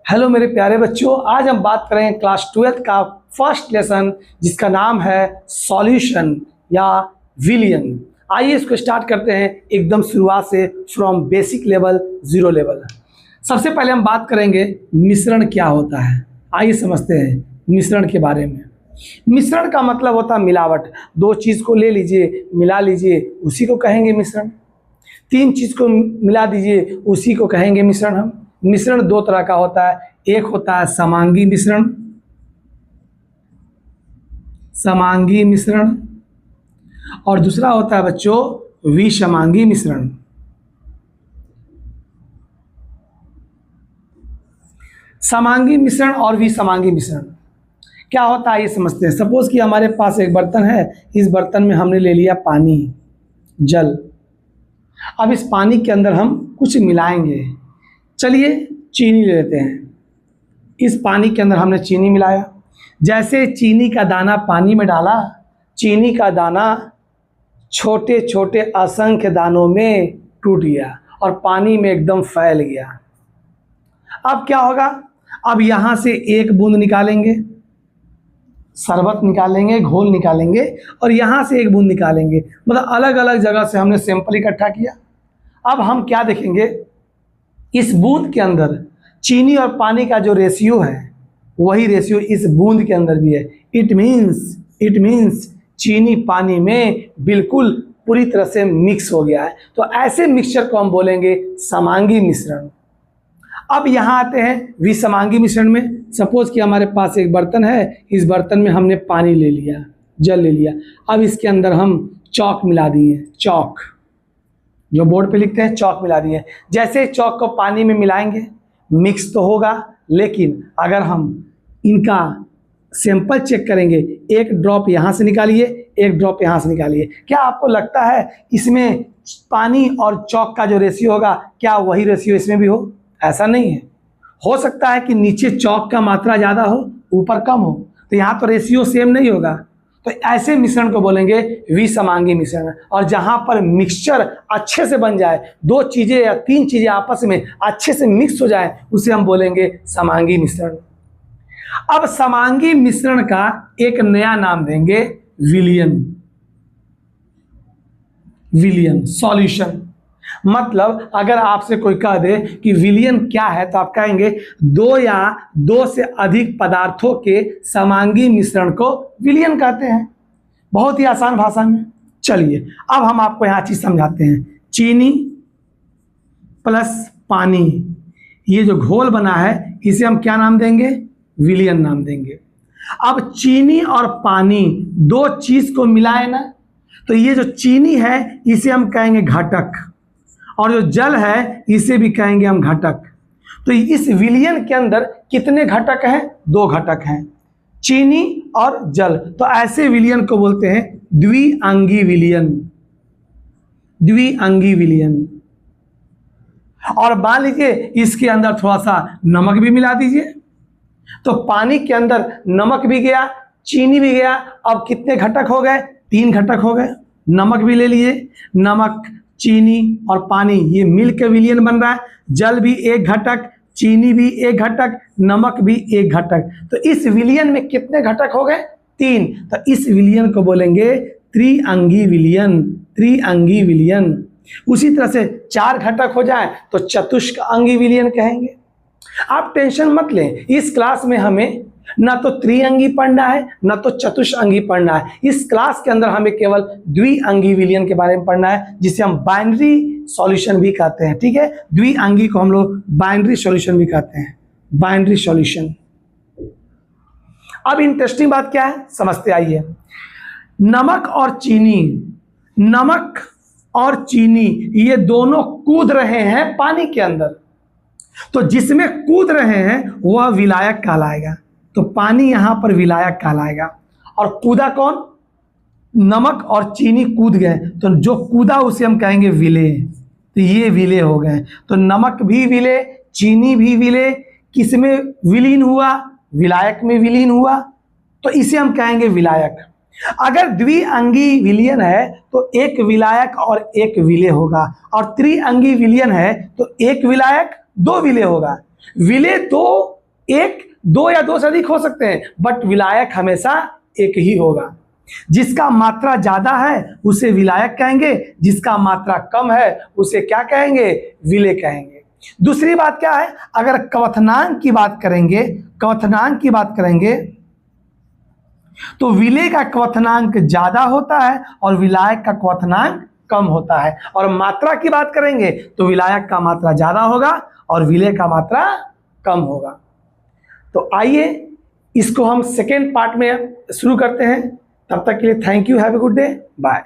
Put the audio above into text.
Hello मेरे प्यारे बच्चों, आज हम बात करेंगे क्लास 12th का फर्स्ट लेसन जिसका नाम है सॉल्यूशन या विलियन। आइए इसको स्टार्ट करते हैं एकदम शुरुआत से, from basic level, zero level. सबसे पहले हम बात करेंगे मिश्रण क्या होता है। आइए समझते हैं मिश्रण के बारे में। मिश्रण का मतलब होता है मिलावट। दो चीज़ को ले लीजिए, मिला लीजिए, उसी को कहेंगे मिश्रण। तीन चीज़ को मिला दीजिए, उसी को कहेंगे मिश्रण। हम मिश्रण दो तरह का होता है, एक होता है समांगी मिश्रण, समांगी मिश्रण, और दूसरा होता है बच्चों विसमांगी मिश्रण। समांगी मिश्रण और विसमांगी मिश्रण क्या होता है ये समझते हैं। सपोज कि हमारे पास एक बर्तन है, इस बर्तन में हमने ले लिया पानी, जल। अब इस पानी के अंदर हम कुछ मिलाएंगे। चलिए चीनी ले लेते हैं। इस पानी के अंदर हमने चीनी मिलाया। जैसे चीनी का दाना पानी में डाला, चीनी का दाना छोटे छोटे असंख्य दानों में टूट गया और पानी में एकदम फैल गया। अब क्या होगा? अब यहाँ से एक बूंद निकालेंगे, शरबत निकालेंगे, घोल निकालेंगे, और यहाँ से एक बूंद निकालेंगे। मतलब अलग अलग जगह से हमने सैंपल इकट्ठा किया। अब हम क्या देखेंगे, इस बूंद के अंदर चीनी और पानी का जो रेशियो है वही रेशियो इस बूंद के अंदर भी है। इट मीन्स चीनी पानी में बिल्कुल पूरी तरह से मिक्स हो गया है। तो ऐसे मिक्सचर को हम बोलेंगे समांगी मिश्रण। अब यहाँ आते हैं विसमांगी मिश्रण में। सपोज कि हमारे पास एक बर्तन है, इस बर्तन में हमने पानी ले लिया, जल ले लिया। अब इसके अंदर हम चौक मिला दिए, चौक जो बोर्ड पे लिखते हैं, चौक मिला दिए। जैसे चौक को पानी में मिलाएंगे, मिक्स तो होगा, लेकिन अगर हम इनका सैंपल चेक करेंगे, एक ड्रॉप यहाँ से निकालिए, एक ड्रॉप यहाँ से निकालिए, क्या आपको लगता है इसमें पानी और चौक का जो रेशियो होगा, क्या वही रेशियो इसमें भी हो? ऐसा नहीं है। हो सकता है कि नीचे चौक का मात्रा ज़्यादा हो, ऊपर कम हो, तो यहाँ तो रेशियो सेम नहीं होगा। तो ऐसे मिश्रण को बोलेंगे विसमांगी मिश्रण। और जहाँ पर मिक्सचर अच्छे से बन जाए, दो चीज़ें या तीन चीज़ें आपस में अच्छे से मिक्स हो जाए, उसे हम बोलेंगे समांगी मिश्रण। अब समांगी मिश्रण का एक नया नाम देंगे विलियन। विलियन सॉल्यूशन। मतलब अगर आपसे कोई कह दे कि विलियन क्या है, तो आप कहेंगे दो या दो से अधिक पदार्थों के समांगी मिश्रण को विलियन कहते हैं। बहुत ही आसान भाषा में। चलिए अब हम आपको यहाँ चीज समझाते हैं। चीनी प्लस पानी, ये जो घोल बना है, इसे हम क्या नाम देंगे? विलियन नाम देंगे। अब चीनी और पानी दो चीज को मिलाए ना, तो ये जो चीनी है इसे हम कहेंगे घटक, और जो जल है इसे भी कहेंगे हम घटक। तो इस विलियन के अंदर कितने घटक हैं? दो घटक हैं, चीनी और जल। तो ऐसे विलियन को बोलते हैं द्विअंगी विलियन। द्विअंगी विलियन। और मान लीजिए इसके अंदर थोड़ा सा नमक भी मिला दीजिए, तो पानी के अंदर नमक भी गया, चीनी भी गया। अब कितने घटक हो गए? तीन घटक हो गए। नमक भी ले लिए, नमक, चीनी और पानी ये मिलकर विलियन बन रहा है। जल भी एक घटक, चीनी भी एक घटक, नमक भी एक घटक। तो इस विलियन में कितने घटक हो गए? तीन। तो इस विलियन को बोलेंगे त्रिअंगी विलियन। त्रिअंगी विलियन। उसी तरह से चार घटक हो जाए तो चतुष्अंगी विलियन कहेंगे। आप टेंशन मत लें, इस क्लास में हमें ना तो त्रिअंगी पढ़ना है, ना तो चतुष्अंगी पढ़ना है। इस क्लास के अंदर हमें केवल द्विअंगी विलियन के बारे में पढ़ना है, जिसे हम बाइनरी सॉल्यूशन भी कहते हैं। ठीक है, द्विअंगी को हम लोग बाइनरी सॉल्यूशन भी कहते हैं, बाइनरी सॉल्यूशन। अब इंटरेस्टिंग बात क्या है समझते आइए। नमक और चीनी, नमक और चीनी ये दोनों कूद रहे हैं पानी के अंदर। तो जिसमें कूद रहे हैं वह विलायक कहलाएगा। तो पानी यहां पर विलायक कहलाएगा। और कूदा कौन? नमक और चीनी कूद गए, तो जो कूदा उसे हम कहेंगे विलेय। तो ये विलेय हो गए। तो नमक भी विलेय, चीनी भी विलेय। किसमें विलीन हुआ? विलायक में विलीन हुआ, तो इसे हम कहेंगे विलायक। अगर द्विअंगी विलियन है तो एक विलायक और एक विलेय होगा, और त्रिअंगी विलियन है तो एक विलायक दो विलेय होगा। विलेय दो एक, दो या दो से अधिक हो सकते हैं, बट विलायक हमेशा एक ही होगा। जिसका मात्रा ज्यादा है उसे विलायक कहेंगे, जिसका मात्रा कम है उसे क्या कहेंगे, विलेय कहेंगे। दूसरी बात क्या है, अगर क्वथनांक की बात करेंगे, क्वथनांक की बात करेंगे तो विलेय का क्वथनांक ज्यादा होता है और विलायक का क्वथनांक कम होता है। और मात्रा की बात करेंगे तो विलायक का मात्रा ज्यादा होगा और विलेय का मात्रा कम होगा। तो आइए इसको हम सेकेंड पार्ट में शुरू करते हैं। तब तक के लिए thank you, have a good day, bye.